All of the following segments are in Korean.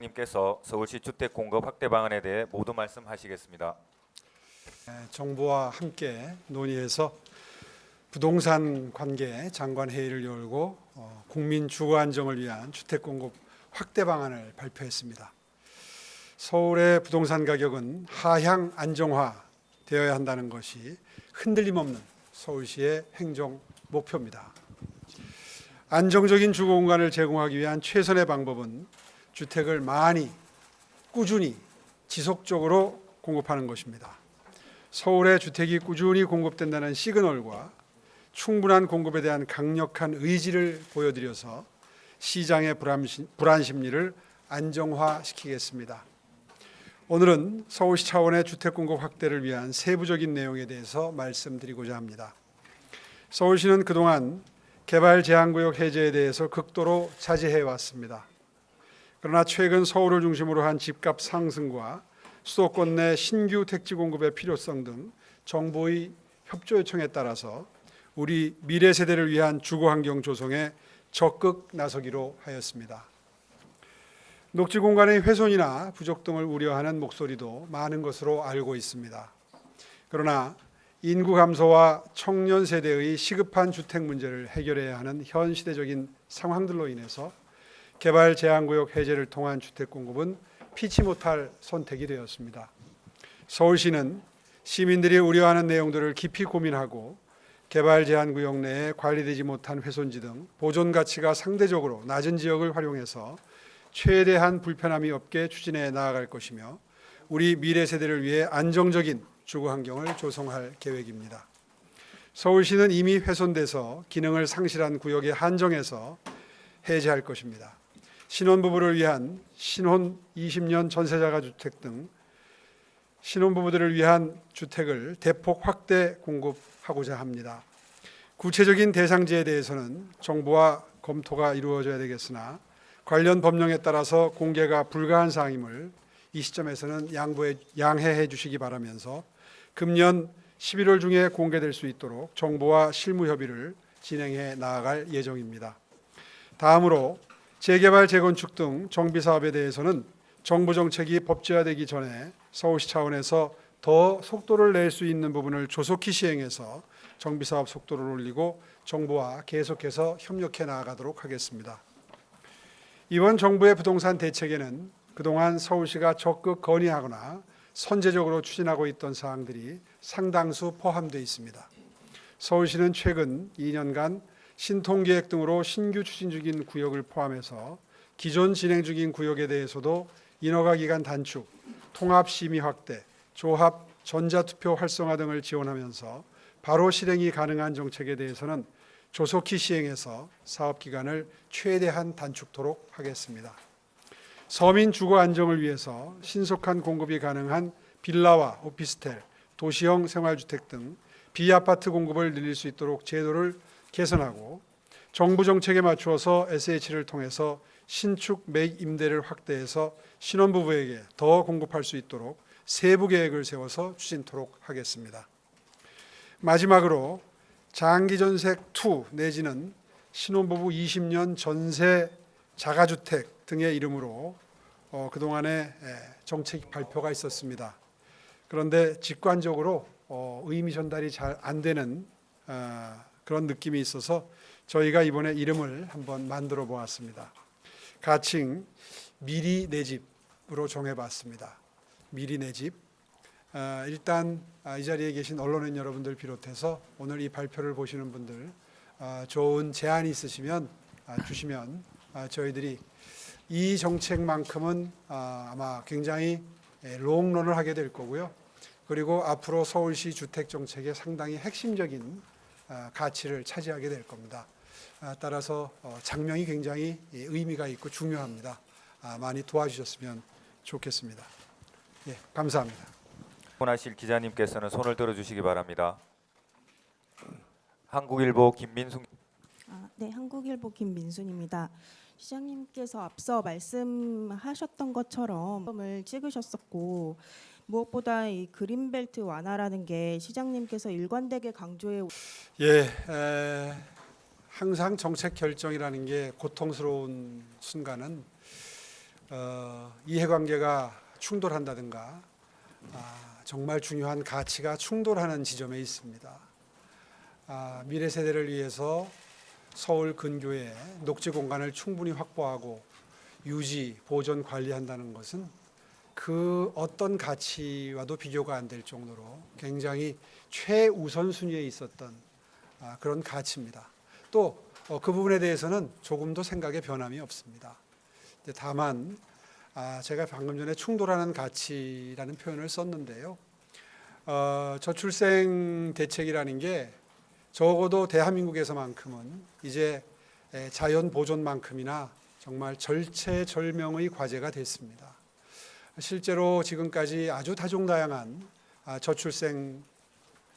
님께서 서울시 주택 공급 확대 방안에 대해 모두 말씀하시겠습니다. 정부와 함께 논의해서 부동산 관계 장관 회의를 열고 국민 주거 안정을 위한 주택 공급 확대 방안을 발표했습니다. 서울의 부동산 가격은 하향 안정화되어야 한다는 것이 흔들림 없는 서울시의 행정 목표입니다. 안정적인 주거 공간을 제공하기 위한 최선의 방법은 주택을 많이, 꾸준히, 지속적으로 공급하는 것입니다. 서울에 주택이 꾸준히 공급된다는 시그널과 충분한 공급에 대한 강력한 의지를 보여드려서 시장의 불안 심리를 안정화시키겠습니다. 오늘은 서울시 차원의 주택 공급 확대를 위한 세부적인 내용에 대해서 말씀드리고자 합니다. 서울시는 그동안 개발 제한구역 해제에 대해서 극도로 자제해 왔습니다. 그러나 최근 서울을 중심으로 한 집값 상승과 수도권 내 신규 택지 공급의 필요성 등 정부의 협조 요청에 따라서 우리 미래 세대를 위한 주거 환경 조성에 적극 나서기로 하였습니다. 녹지 공간의 훼손이나 부족 등을 우려하는 목소리도 많은 것으로 알고 있습니다. 그러나 인구 감소와 청년 세대의 시급한 주택 문제를 해결해야 하는 현 시대적인 상황들로 인해서 개발 제한구역 해제를 통한 주택 공급은 피치 못할 선택이 되었습니다. 서울시는 시민들이 우려하는 내용들을 깊이 고민하고 개발 제한구역 내에 관리되지 못한 훼손지 등 보존 가치가 상대적으로 낮은 지역을 활용해서 최대한 불편함이 없게 추진해 나아갈 것이며 우리 미래 세대를 위해 안정적인 주거 환경을 조성할 계획입니다. 서울시는 이미 훼손돼서 기능을 상실한 구역에 한정해서 해제할 것입니다. 신혼부부를 위한 신혼 20년 전세자가 주택 등 신혼부부들을 위한 주택을 대폭 확대 공급하고자 합니다. 구체적인 대상지에 대해서는 정부와 검토가 이루어져야 되겠으나 관련 법령에 따라서 공개가 불가한 사항임을 이 시점에서는 양해해 주시기 바라면서 금년 11월 중에 공개될 수 있도록 정부와 실무 협의를 진행해 나아갈 예정입니다. 다음으로 재개발, 재건축 등 정비 사업에 대해서는 정부 정책이 법제화되기 전에 서울시 차원에서 더 속도를 낼 수 있는 부분을 조속히 시행해서 정비 사업 속도를 올리고 정부와 계속해서 협력해 나아가도록 하겠습니다. 이번 정부의 부동산 대책에는 그동안 서울시가 적극 건의하거나 선제적으로 추진하고 있던 사항들이 상당수 포함되어 있습니다. 서울시는 최근 2년간 신통계획 등으로 신규 추진 중인 구역을 포함해서 기존 진행 중인 구역에 대해서도 인허가 기간 단축, 통합 심의 확대, 조합 전자투표 활성화 등을 지원하면서 바로 실행이 가능한 정책에 대해서는 조속히 시행해서 사업 기간을 최대한 단축토록 하겠습니다. 서민 주거 안정을 위해서 신속한 공급이 가능한 빌라와 오피스텔, 도시형 생활주택 등 비아파트 공급을 늘릴 수 있도록 제도를 개선하고 정부 정책에 맞추어서 SH를 통해서 신축 매입 임대를 확대해서 신혼부부에게 더 공급할 수 있도록 세부 계획을 세워서 추진토록 하겠습니다. 마지막으로 장기전세 2 내지는 신혼부부 20년 전세 자가주택 등의 이름으로 그동안에 정책 발표가 있었습니다. 그런데 직관적으로 의미 전달이 잘 안 되는 그런 느낌이 있어서 저희가 이번에 이름을 한번 만들어 보았습니다. 가칭 미리 내 집으로 정해봤습니다. 미리 내 집. 일단 이 자리에 계신 언론인 여러분들 비롯해서 오늘 이 발표를 보시는 분들 좋은 제안이 있으시면 주시면 저희들이 이 정책만큼은 아마 굉장히 롱런을 하게 될 거고요. 그리고 앞으로 서울시 주택 정책의 상당히 핵심적인 가치를 차지하게 될 겁니다. 따라서 장명이 굉장히 의미가 있고 중요합니다. 많이 도와주셨으면 좋겠습니다. 예, 감사합니다. 질문하실 기자님께서는 손을 들어주시기 바랍니다. 한국일보 김민숙. 네, 한국일보 김민순입니다. 시장님께서 앞서 말씀하셨던 것처럼 을 찍으셨었고 무엇보다 이 그린벨트 완화라는 게 시장님께서 일관되게 강조해 항상 정책 결정이라는 게 고통스러운 순간은 이해관계가 충돌한다든가 정말 중요한 가치가 충돌하는 지점에 있습니다. 미래 세대를 위해서 서울 근교에 녹지 공간을 충분히 확보하고 유지, 보존, 관리한다는 것은 그 어떤 가치와도 비교가 안 될 정도로 굉장히 최우선 순위에 있었던 그런 가치입니다. 또 그 부분에 대해서는 조금도 생각의 변함이 없습니다. 다만 제가 방금 전에 충돌하는 가치라는 표현을 썼는데요. 저출생 대책이라는 게 적어도 대한민국에서만큼은 이제 자연 보존만큼이나 정말 절체절명의 과제가 됐습니다. 실제로 지금까지 아주 다종다양한 저출생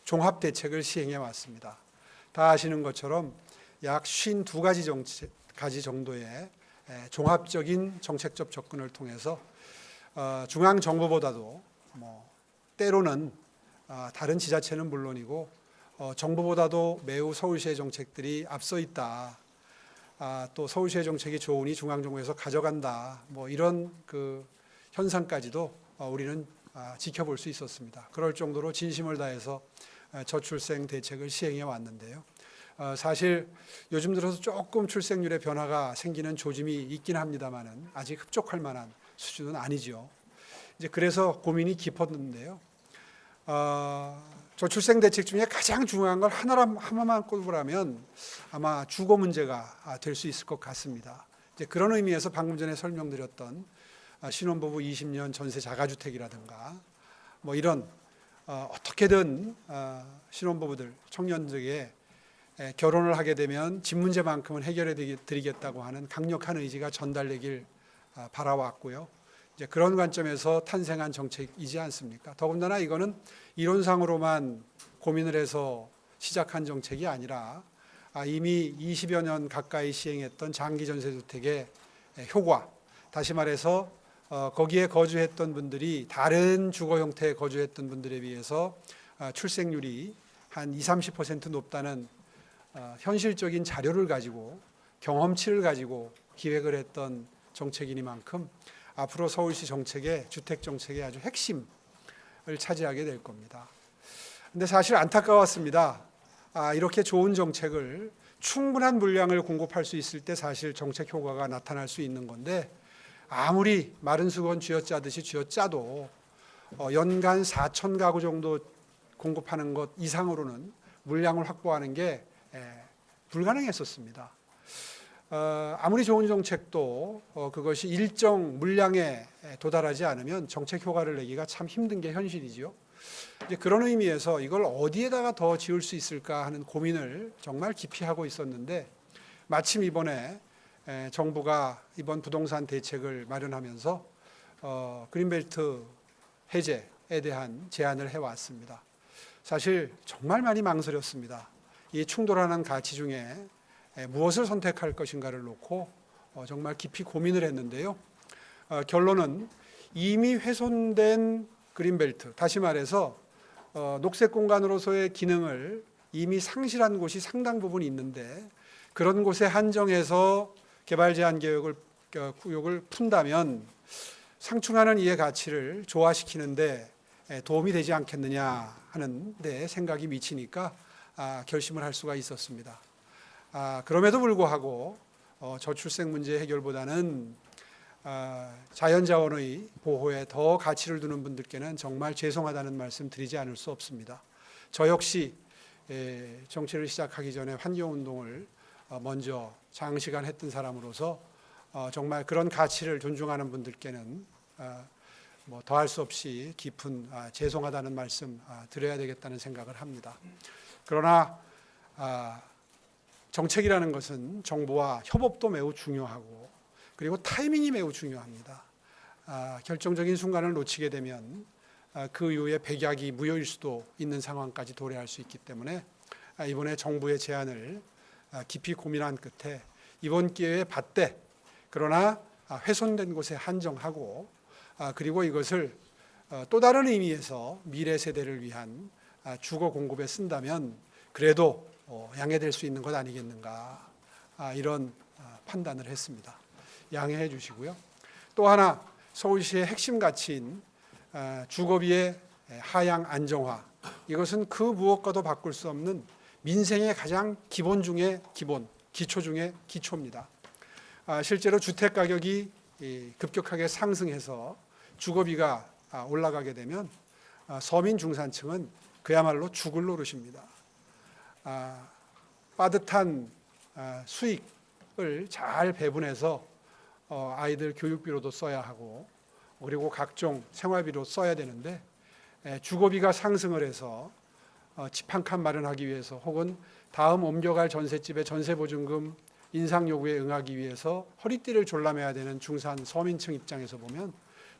종합 대책을 시행해 왔습니다. 다 아시는 것처럼 약 52가지 정도의 종합적인 정책적 접근을 통해서 중앙 정부보다도 때로는 다른 지자체는 물론이고 정부보다도 매우 서울시의 정책들이 앞서 있다. 또 서울시의 정책이 좋으니 중앙정부에서 가져간다. 이런 그 현상까지도 우리는 지켜볼 수 있었습니다. 그럴 정도로 진심을 다해서 저출생 대책을 시행해 왔는데요. 사실 요즘 들어서 조금 출생률의 변화가 생기는 조짐이 있긴 합니다만은 아직 흡족할 만한 수준은 아니죠. 이제 그래서 고민이 깊었는데요. 저출생 대책 중에 가장 중요한 걸 하나만 꼽으라면 아마 주거 문제가 될 수 있을 것 같습니다. 이제 그런 의미에서 방금 전에 설명드렸던 신혼부부 20년 전세 자가주택이라든가 이런 어떻게든 신혼부부들 청년들에게 결혼을 하게 되면 집 문제만큼은 해결해 드리겠다고 하는 강력한 의지가 전달되길 바라왔고요. 이제 그런 관점에서 탄생한 정책이지 않습니까? 더군다나 이거는 이론상으로만 고민을 해서 시작한 정책이 아니라 이미 20여 년 가까이 시행했던 장기 전세주택의 효과, 다시 말해서 거기에 거주했던 분들이 다른 주거 형태에 거주했던 분들에 비해서 출생률이 한 20-30% 높다는 현실적인 자료를 가지고 경험치를 가지고 기획을 했던 정책이니만큼 앞으로 서울시 정책의 주택 정책의 아주 핵심을 차지하게 될 겁니다. 근데 사실 안타까웠습니다. 이렇게 좋은 정책을 충분한 물량을 공급할 수 있을 때 사실 정책 효과가 나타날 수 있는 건데 아무리 마른 수건 쥐어짜듯이 쥐어짜도 연간 4천 가구 정도 공급하는 것 이상으로는 물량을 확보하는 게 불가능했었습니다. 아무리 좋은 정책도 그것이 일정 물량에 도달하지 않으면 정책 효과를 내기가 참 힘든 게 현실이죠. 이제 그런 의미에서 이걸 어디에다가 더 지을 수 있을까 하는 고민을 정말 깊이 하고 있었는데 마침 이번에 정부가 이번 부동산 대책을 마련하면서 그린벨트 해제에 대한 제안을 해왔습니다. 사실 정말 많이 망설였습니다. 이 충돌하는 가치 중에 무엇을 선택할 것인가를 놓고 정말 깊이 고민을 했는데요. 결론은 이미 훼손된 그린벨트, 다시 말해서 녹색 공간으로서의 기능을 이미 상실한 곳이 상당 부분 있는데 그런 곳에 한정해서 개발 제한 구역을 푼다면 상충하는 이의 가치를 조화시키는데 도움이 되지 않겠느냐 하는 데 생각이 미치니까 결심을 할 수가 있었습니다. 그럼에도 불구하고 저출생 문제 해결보다는 자연자원의 보호에 더 가치를 두는 분들께는 정말 죄송하다는 말씀 드리지 않을 수 없습니다. 저 역시 정치를 시작하기 전에 환경운동을 먼저 장시간 했던 사람으로서 정말 그런 가치를 존중하는 분들께는 더할 수 없이 깊은 죄송하다는 말씀 드려야 되겠다는 생각을 합니다. 그러나 정책이라는 것은 정부와 협업도 매우 중요하고 그리고 타이밍이 매우 중요합니다. 결정적인 순간을 놓치게 되면 그 이후에 백약이 무효일 수도 있는 상황까지 도래할 수 있기 때문에 이번에 정부의 제안을 깊이 고민한 끝에 이번 기회에 받되 그러나 훼손된 곳에 한정하고 그리고 이것을 또 다른 의미에서 미래 세대를 위한 주거 공급에 쓴다면 그래도 양해될 수 있는 것 아니겠는가 이런 판단을 했습니다. 양해해 주시고요. 또 하나 서울시의 핵심 가치인 주거비의 하향 안정화, 이것은 그 무엇과도 바꿀 수 없는 민생의 가장 기본 중의 기본, 기초 중의 기초입니다. 실제로 주택 가격이 급격하게 상승해서 주거비가 올라가게 되면 서민 중산층은 그야말로 죽을 노릇입니다. 빠듯한 수익을 잘 배분해서 아이들 교육비로도 써야 하고 그리고 각종 생활비로 써야 되는데 주거비가 상승을 해서 집 한 칸 마련하기 위해서 혹은 다음 옮겨갈 전셋집의 전세보증금 인상 요구에 응하기 위해서 허리띠를 졸라매야 되는 중산 서민층 입장에서 보면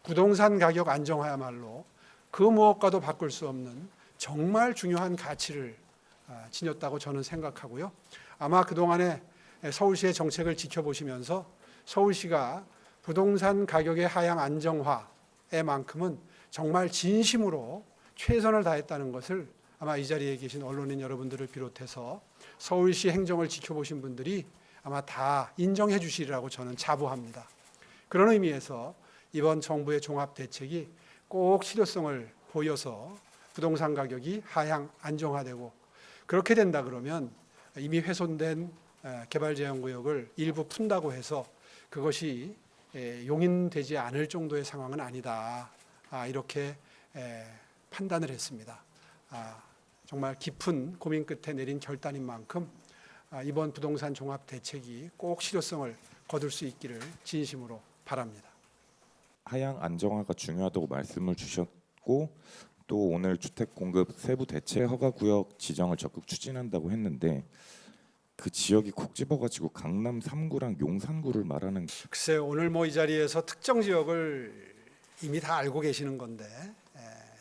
부동산 가격 안정화야말로 그 무엇과도 바꿀 수 없는 정말 중요한 가치를 지녔다고 저는 생각하고요. 아마 그동안에 서울시의 정책을 지켜보시면서 서울시가 부동산 가격의 하향 안정화에만큼은 정말 진심으로 최선을 다했다는 것을 아마 이 자리에 계신 언론인 여러분들을 비롯해서 서울시 행정을 지켜보신 분들이 아마 다 인정해 주시리라고 저는 자부합니다. 그런 의미에서 이번 정부의 종합대책이 꼭 실효성을 보여서 부동산 가격이 하향 안정화되고 그렇게 된다 그러면 이미 훼손된 개발제한구역을 일부 푼다고 해서 그것이 용인되지 않을 정도의 상황은 아니다. 이렇게 판단을 했습니다. 정말 깊은 고민 끝에 내린 결단인 만큼 이번 부동산 종합 대책이 꼭 실효성을 거둘 수 있기를 진심으로 바랍니다. 하향 안정화가 중요하다고 말씀을 주셨고 또 오늘 주택 공급 세부 대체 허가 구역 지정을 적극 추진한다고 했는데 그 지역이 콕 집어가지고 강남 3구랑 용산구를 말하는. 글쎄 오늘 이 자리에서 특정 지역을 이미 다 알고 계시는 건데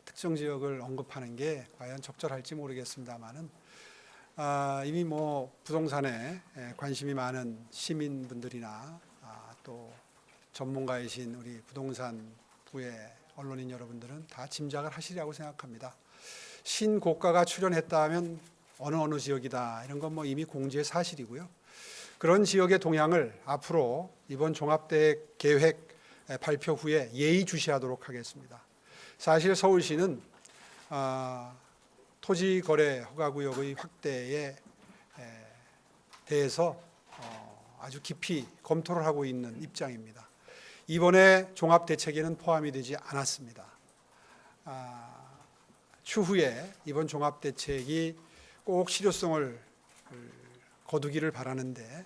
특정 지역을 언급하는 게 과연 적절할지 모르겠습니다만은 이미 부동산에 관심이 많은 시민분들이나 또 전문가이신 우리 부동산부의 언론인 여러분들은 다 짐작을 하시리라고 생각합니다. 신고가가 출현했다 하면 어느 지역이다 이런 건 이미 공지의 사실이고요. 그런 지역의 동향을 앞으로 이번 종합대책 계획 발표 후에 예의주시하도록 하겠습니다. 사실 서울시는 토지거래 허가구역의 확대에 대해서 아주 깊이 검토를 하고 있는 입장입니다. 이번에 종합대책에는 포함이 되지 않았습니다. 추후에 이번 종합대책이 꼭 실효성을 거두기를 바라는데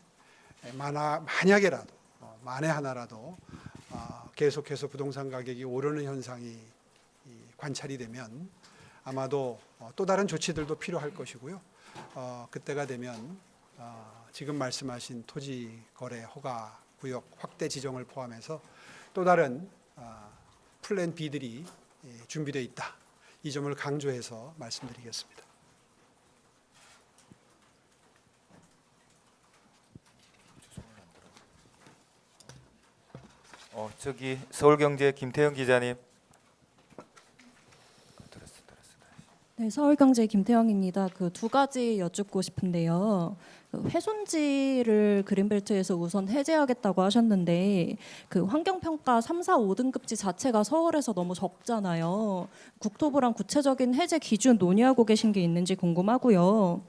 만약에라도 만에 하나라도 계속해서 부동산 가격이 오르는 현상이 관찰이 되면 아마도 또 다른 조치들도 필요할 것이고요. 그때가 되면 지금 말씀하신 토지 거래 허가 구역 확대 지정을 포함해서 또 다른 플랜 B들이 준비되어 있다. 이 점을 강조해서 말씀드리겠습니다. 저기 서울경제 김태형 기자님. 네, 서울경제 김태영입니다. 그 두 가지 여쭙고 싶은데요. 훼손지를 그린벨트에서 우선 해제하겠다고 하셨는데 그 환경평가 3, 4, 5등급지 자체가 서울에서 너무 적잖아요. 국토부랑 구체적인 해제 기준 논의하고 계신 게 있는지 궁금하고요.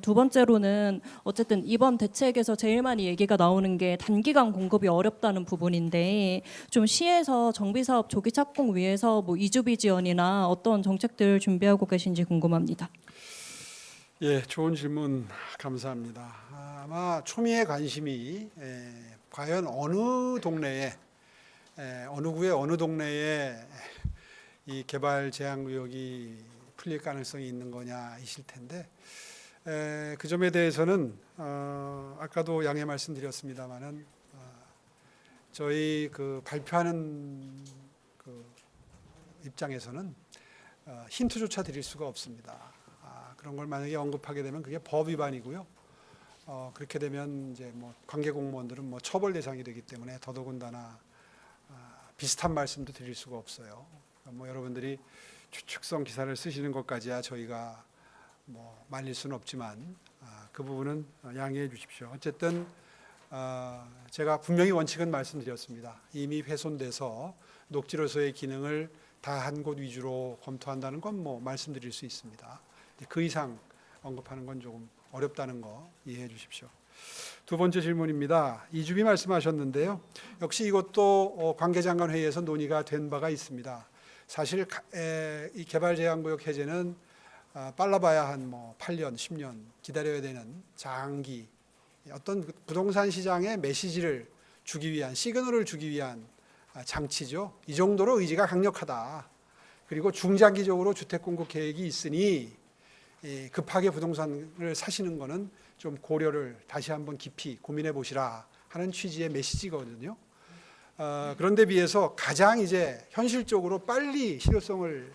두 번째로는 어쨌든 이번 대책에서 제일 많이 얘기가 나오는 게 단기간 공급이 어렵다는 부분인데 좀 시에서 정비사업 조기 착공 위해서 이주비 지원이나 어떤 정책들 준비하고 계신지 궁금합니다. 예, 좋은 질문 감사합니다. 아마 초미의 관심이 과연 어느 동네에 어느 구에 어느 동네에 이 개발 제한 구역이 풀릴 가능성이 있는 거냐이실 텐데 그 점에 대해서는 아까도 양해 말씀드렸습니다만은 저희 그 발표하는 그 입장에서는 힌트조차 드릴 수가 없습니다. 그런 걸 만약에 언급하게 되면 그게 법 위반이고요. 그렇게 되면 이제 관계 공무원들은 처벌 대상이 되기 때문에 더더군다나 비슷한 말씀도 드릴 수가 없어요. 여러분들이 추측성 기사를 쓰시는 것까지야 저희가 말릴 수는 없지만 그 부분은 양해해 주십시오. 어쨌든 제가 분명히 원칙은 말씀드렸습니다. 이미 훼손돼서 녹지로서의 기능을 다한 곳 위주로 검토한다는 건 뭐 말씀드릴 수 있습니다. 그 이상 언급하는 건 조금 어렵다는 거 이해해 주십시오. 두 번째 질문입니다. 이주비 말씀하셨는데요. 역시 이것도 관계장관 회의에서 논의가 된 바가 있습니다. 사실 이 개발제한구역 해제는 빨라봐야 한 뭐 8년, 10년 기다려야 되는 장기 어떤 부동산 시장에 메시지를 주기 위한 시그널을 주기 위한 장치죠. 이 정도로 의지가 강력하다. 그리고 중장기적으로 주택 공급 계획이 있으니 급하게 부동산을 사시는 거는 좀 고려를 다시 한번 깊이 고민해 보시라 하는 취지의 메시지거든요. 그런데 비해서 가장 이제 현실적으로 빨리 실효성을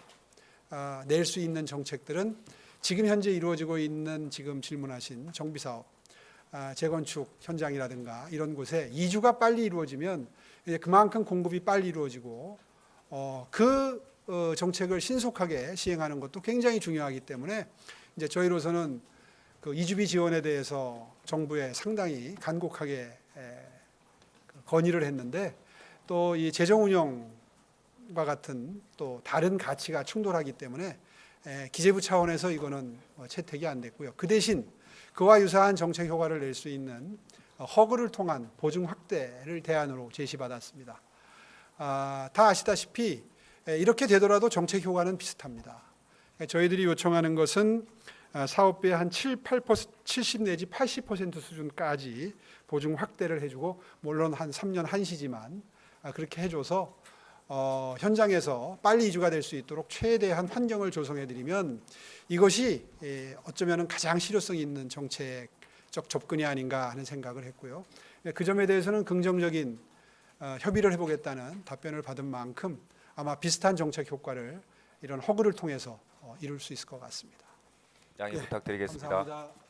낼 수 있는 정책들은 지금 현재 이루어지고 있는 지금 질문하신 정비사업, 재건축 현장이라든가 이런 곳에 이주가 빨리 이루어지면 이제 그만큼 공급이 빨리 이루어지고 그 정책을 신속하게 시행하는 것도 굉장히 중요하기 때문에 이제 저희로서는 그 이주비 지원에 대해서 정부에 상당히 간곡하게 건의를 했는데 또 이 재정 운영과 같은 또 다른 가치가 충돌하기 때문에 기재부 차원에서 이거는 채택이 안 됐고요. 그 대신 그와 유사한 정책 효과를 낼 수 있는 허그를 통한 보증 확대를 대안으로 제시받았습니다. 다 아시다시피 이렇게 되더라도 정책 효과는 비슷합니다. 저희들이 요청하는 것은 사업비의 한 70 내지 80% 수준까지 보증 확대를 해주고 물론 한 3년 한시지만 그렇게 해줘서 현장에서 빨리 이주가 될 수 있도록 최대한 환경을 조성해드리면 이것이 어쩌면 가장 실효성 있는 정책적 접근이 아닌가 하는 생각을 했고요. 그 점에 대해서는 긍정적인 협의를 해보겠다는 답변을 받은 만큼 아마 비슷한 정책 효과를 이런 허그를 통해서 이룰 수 있을 것 같습니다. 양해 네, 부탁드리겠습니다. 감사합니다.